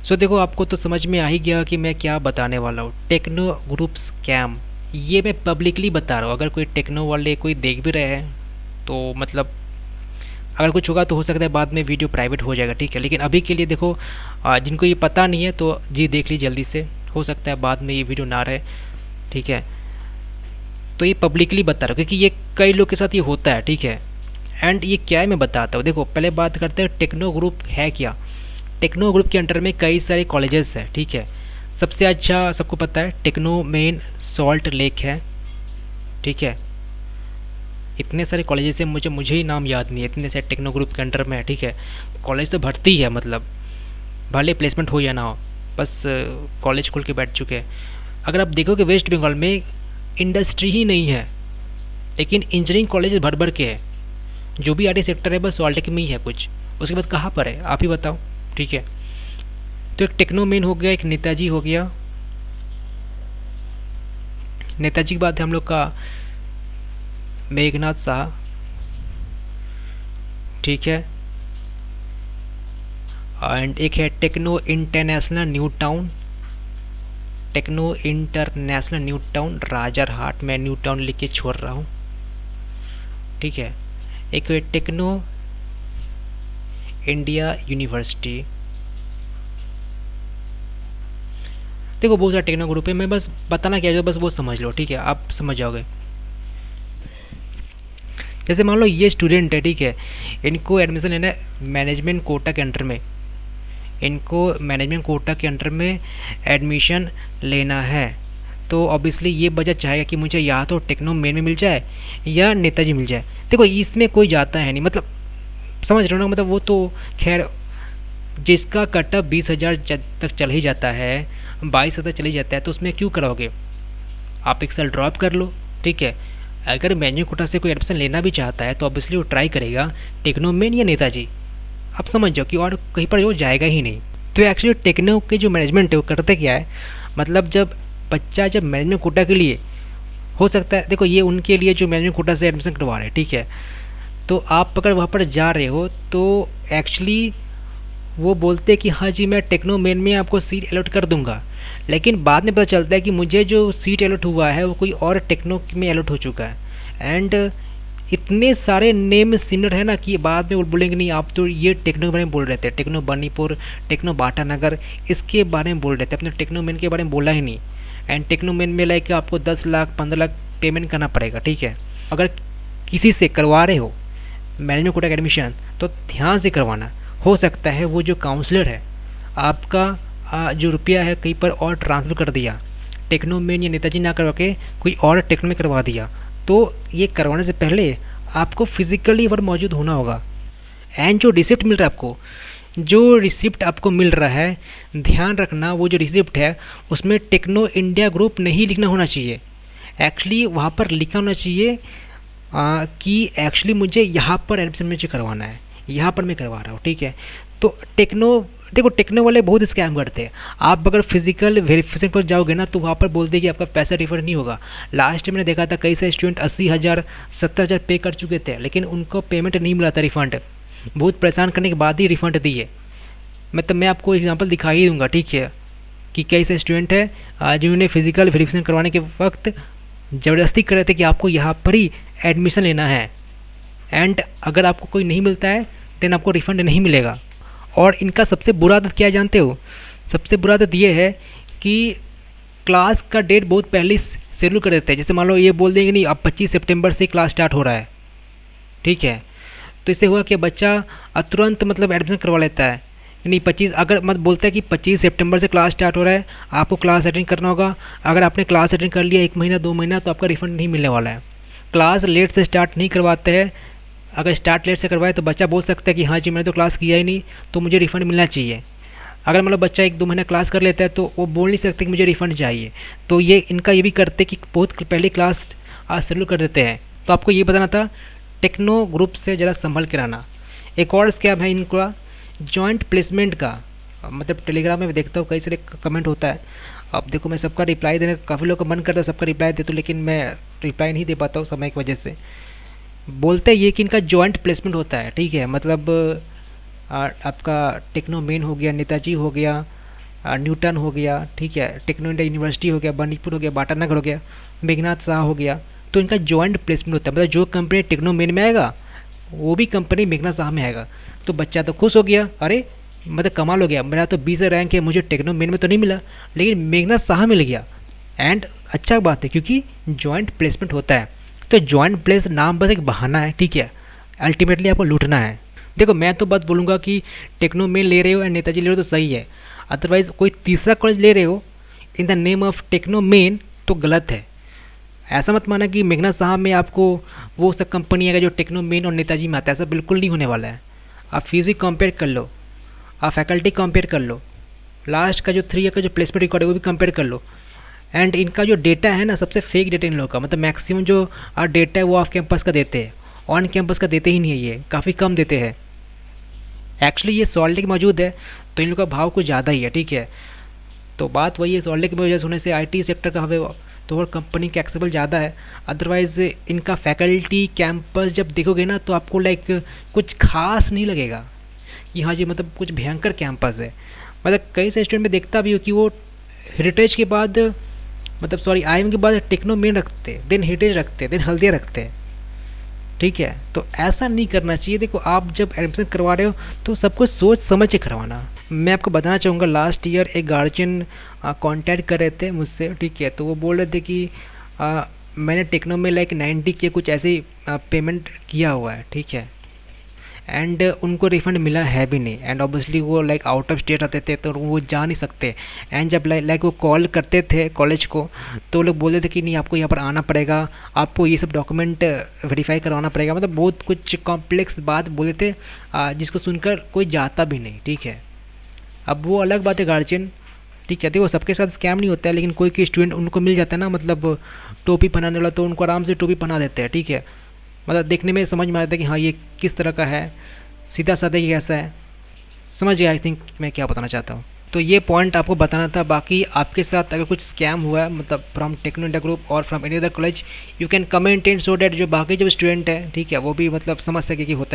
सो देखो, आपको तो समझ में आ ही गया कि मैं क्या बताने वाला हूँ। टेक्नो ग्रुप स्कैम, ये मैं पब्लिकली बता रहा हूँ। अगर कोई टेक्नो वाले कोई देख भी रहे हैं तो मतलब अगर कुछ होगा तो हो सकता है बाद में वीडियो प्राइवेट हो जाएगा, ठीक है। लेकिन अभी के लिए देखो, जिनको ये पता नहीं है तो जी देख लीजिए जल्दी से, हो सकता है बाद में ये वीडियो ना रहे, ठीक है। तो ये पब्लिकली बता रहा हूँ क्योंकि ये कई लोग के साथ ये होता है, ठीक है। एंड ये क्या है मैं बताता हूँ। देखो, पहले बात करते हैं टेक्नो ग्रुप है क्या। टेक्नो ग्रुप के अंडर में कई सारे कॉलेजेस हैं, ठीक है। सबसे अच्छा सबको पता है टेक्नो मेन सॉल्ट लेक है, ठीक है। इतने सारे कॉलेजेस हैं, मुझे ही नाम याद नहीं है, इतने सारे टेक्नो ग्रुप के अंडर में है, ठीक है। कॉलेज तो भर्ती है, मतलब भले प्लेसमेंट हो या ना हो, बस कॉलेज खोल के बैठ चुके हैं। अगर आप देखोगे वेस्ट बंगाल में इंडस्ट्री ही नहीं है, लेकिन इंजीनियरिंग कॉलेज भर भर के है। जो भी आईटी सेक्टर है बस सॉल्टेक में ही है कुछ, उसके बाद कहाँ पर है आप ही बताओ, ठीक है। तो एक टेक्नो मेन हो गया, एक नेताजी हो गया। नेताजी के बाद है हम लोग का मेघनाथ शाह, ठीक है। एंड एक है techno international new town, techno international new town Rajarhat, मैं न्यू टाउन लिख के छोड़ रहा हूँ, ठीक है। एक है टेक्नो इंडिया यूनिवर्सिटी। देखो बहुत सारा टेक्नो ग्रुप है, मैं बस बताना क्या है बस वो समझ लो, ठीक है, आप समझ जाओगे। जैसे मान लो ये स्टूडेंट है, ठीक है, इनको एडमिशन लेना है मैनेजमेंट कोटा के अंडर में, इनको मैनेजमेंट कोटा के अंडर में एडमिशन लेना है। तो ऑब्वियसली ये बजट चाहेगा कि मुझे या तो टेक्नो मेन में मिल जाए या नेताजी मिल जाए। देखो इसमें कोई जाता है नहीं, मतलब समझ रहे हो ना, मतलब वो तो खैर जिसका कटअप 20,000 तक चल ही जाता है, 22,000 चल ही जाता है, तो उसमें क्यों कराओगे। आप एक साल ड्रॉप कर लो, ठीक है। अगर मैन्यू कोटा से कोई एडमिशन लेना भी चाहता है तो ऑब्वियसली वो ट्राई करेगा टेक्नो मेन या नेताजी, आप समझ जाओ कि और कहीं पर वो जाएगा ही नहीं। तो एक्चुअली टेक्नो के जो मैनेजमेंट है वो करते क्या है, मतलब जब मैनेजमेंट कोटा के लिए हो सकता है, देखो ये उनके लिए जो मैनेजमेंट कोटा से एडमिशन करवा रहे हैं, ठीक है। तो आप अगर वहाँ पर जा रहे हो तो एक्चुअली वो बोलते हैं कि हाँ जी मैं टेक्नो मेन में आपको सीट अलॉट कर दूंगा, लेकिन बाद में पता चलता है कि मुझे जो सीट अलॉट हुआ है वो कोई और टेक्नो में अलॉट हो चुका है। एंड इतने सारे नेम सिमिलर है ना कि बाद में वो बोलेंगे नहीं आप तो ये टेक्नो के बारे में बोल रहे थे, टेक्नो बनीपुर, टेक्नो बाटानगर, इसके बारे में बोल रहे थे, अपने टेक्नो मेन के बारे में बोला ही नहीं। एंड टेक्नो मेन में लाइक आपको 10 लाख 15 लाख पेमेंट करना पड़ेगा, ठीक है। अगर किसी से करवा रहे हो मैनेजमेंट कोटा का एडमिशन तो ध्यान से करवाना। हो सकता है वो जो काउंसलर है आपका जो रुपया है कहीं पर और ट्रांसफ़र कर दिया, टेक्नो मेन या नेताजी ना करवा के कोई और टेक्नो में करवा दिया, तो ये करवाने से पहले आपको फिज़िकली वहाँ मौजूद होना होगा। एंड जो रिसिप्ट मिल रहा है आपको, जो रिसिप्ट आपको मिल रहा है, ध्यान रखना वो जो रिसिप्ट है उसमें टेक्नो इंडिया ग्रुप नहीं लिखना होना चाहिए। एक्चुअली वहाँ पर लिखा होना चाहिए कि एक्चुअली मुझे यहाँ पर एडमिशन मुझे करवाना है, यहाँ पर मैं करवा रहा हूँ, ठीक है। तो देखो टेक्नो वाले बहुत स्कैम करते हैं। आप अगर फिजिकल वेरिफिकेशन पर जाओगे ना तो वहाँ पर बोलते हैं कि आपका पैसा रिफंड नहीं होगा। लास्ट मैंने देखा था कई सारे स्टूडेंट 80,000 70,000 पे कर चुके थे, लेकिन उनको पेमेंट नहीं मिला था रिफ़ंड, बहुत परेशान करने के बाद ही रिफ़ंड दिए। मतलब मैं आपको एग्जांपल दिखा ही दूंगा, ठीक है, कि कई सारे स्टूडेंट हैं जिन्होंने फिजिकल वेरिफिकेशन करवाने के वक्त ज़बरदस्ती कर रहे थे कि आपको यहाँ पर ही एडमिशन लेना है। एंड अगर आपको कोई नहीं मिलता है देन आपको रिफ़ंड नहीं मिलेगा। और इनका सबसे बुरा आदत क्या जानते हो, सबसे बुरा आदत ये है कि क्लास का डेट बहुत पहले शेड्यूल कर देते हैं। जैसे मान लो ये बोल देंगे नहीं अब 25 सितंबर से क्लास स्टार्ट हो रहा है, ठीक है। तो इससे हुआ कि बच्चा तुरंत मतलब एडमिशन करवा लेता है। नहीं 25 अगर मत बोलता है कि 25 सितंबर से क्लास स्टार्ट हो रहा है, आपको क्लास अटेंड करना होगा। अगर आपने क्लास अटेंड कर लिया 1 महीना 2 महीना तो आपका रिफ़ंड नहीं मिलने वाला है। क्लास लेट से स्टार्ट नहीं करवाते हैं। अगर स्टार्ट लेट से करवाए तो बच्चा बोल सकता है कि हाँ जी मैंने तो क्लास किया ही नहीं तो मुझे रिफ़ंड मिलना चाहिए। अगर मतलब बच्चा 1-2 महीना क्लास कर लेता है तो वो बोल नहीं सकते कि मुझे रिफ़ंड चाहिए। तो ये इनका ये भी करते कि बहुत पहले क्लास शेड्यूल कर देते हैं। तो आपको ये बताना था, टेक्नो ग्रुप से ज़रा संभल के रहना। एक और स्कैम है इनका जॉइंट प्लेसमेंट का, मतलब टेलीग्राम में देखता हूँ कई सारे कमेंट होता है। अब देखो मैं सबका रिप्लाई देने काफ़ी लोग का मन करता है सबका रिप्लाई दे, तो लेकिन मैं रिप्लाई नहीं दे पाता हूँ समय की वजह से। बोलते ये कि इनका जॉइंट प्लेसमेंट होता है, ठीक है। मतलब आपका टेक्नो मेन हो गया, नेताजी हो गया, न्यूटन हो गया, ठीक है, टेक्नो इंडिया यूनिवर्सिटी हो गया, बंदीपुर हो गया, बाटानगर हो गया, मेघनाथ शाह हो गया, तो इनका जॉइंट प्लेसमेंट होता है। मतलब जो कंपनी टेक्नो मेन में आएगा वो भी कंपनी मेघनाथ शाह में आएगा। तो बच्चा तो खुश हो गया, अरे मतलब कमाल हो गया, मेरा तो 20 रैंक है, मुझे टेक्नो मेन में तो नहीं मिला लेकिन मेघनाथ शाह मिल गया। एंड अच्छा बात है क्योंकि जॉइंट प्लेसमेंट होता है। तो जॉइंट प्लेस नाम बस एक बहाना है, ठीक है, अल्टीमेटली आपको लूटना है। देखो मैं तो बात बोलूँगा कि टेक्नो मेन ले रहे हो या नेताजी ले रहे हो तो सही है, अदरवाइज़ कोई तीसरा कॉलेज ले रहे हो in the name of techno main तो गलत है। ऐसा मत माना कि मेघनाथ साहब में आपको वो सब कंपनी आएगा जो टेक्नो मेन और नेताजी में आता है, ऐसा बिल्कुल नहीं होने वाला है। आप फीस भी कंपेयर कर लो, आप फैकल्टी कंपेयर कर लो, लास्ट का जो 3 ईयर का जो प्लेसमेंट रिकॉर्ड है वो भी कंपेयर कर लो। एंड इनका जो डेटा है ना सबसे फेक डेटा इन लोगों का, मतलब मैक्सिमम जो डेटा है वो ऑफ कैंपस का देते हैं, ऑन कैंपस का देते ही नहीं है, ये काफ़ी कम देते हैं। एक्चुअली ये सॉल्ट लेक मौजूद है तो इन लोग का भाव कुछ ज़्यादा ही है, ठीक है। तो बात वही है, सॉल्ट लेक में वजह से होने से आईटी सेक्टर का हवे तो और कंपनी का एक्सेबल ज़्यादा है। अदरवाइज़ इनका फैकल्टी कैंपस जब देखोगे ना तो आपको लाइक कुछ खास नहीं लगेगा कि हाँ जी मतलब कुछ भयंकर कैंपस है। मतलब कई सारे स्टूडेंट में देखता भी हो कि वो हेरिटेज के बाद मतलब सॉरी आईएम के बाद टेक्नो मेन रखते, देन हेरिटेज रखते, देन हल्दिया रखते, ठीक है। तो ऐसा नहीं करना चाहिए। देखो आप जब एडमिशन करवा रहे हो तो सब कुछ सोच समझ के करवाना। मैं आपको बताना चाहूँगा लास्ट ईयर एक गार्जियन कांटेक्ट कर रहे थे मुझसे, ठीक है, तो वो बोल रहे थे कि मैंने टेक्नो में लाइक 90 के कुछ ऐसे पेमेंट किया हुआ है, ठीक है, एंड उनको रिफ़ंड मिला है भी नहीं। एंड ऑब्वियसली वो लाइक आउट ऑफ स्टेट रहते थे तो वो जा नहीं सकते। एंड जब लाइक वो कॉल करते थे कॉलेज को तो लोग बोलते थे कि नहीं आपको यहाँ पर आना पड़ेगा, आपको ये सब डॉक्यूमेंट वेरीफाई करवाना पड़ेगा, मतलब बहुत कुछ कॉम्प्लेक्स बात बोले थे जिसको सुनकर कोई जाता भी नहीं, ठीक है। अब वो अलग बात है गार्जियन, ठीक है, देखो सबके साथ स्कैम नहीं होता है लेकिन कोई कोई स्टूडेंट उनको मिल जाता है ना, मतलब टोपी पहनाने वाला, तो उनको आराम से टोपी पहना देते हैं, ठीक है। मतलब देखने में समझ में आता है कि हाँ ये किस तरह का है, सीधा साधा ही कैसा है, समझ गया आई थिंक मैं क्या बताना चाहता हूँ। तो ये पॉइंट आपको बताना था। बाकी आपके साथ अगर कुछ स्कैम हुआ है मतलब फ्रॉम टेक्नो इंडिया ग्रुप और from any other college, you can comment in so that जो बाकी जो स्टूडेंट है, ठीक है, वो भी मतलब समझ सके कि होता है।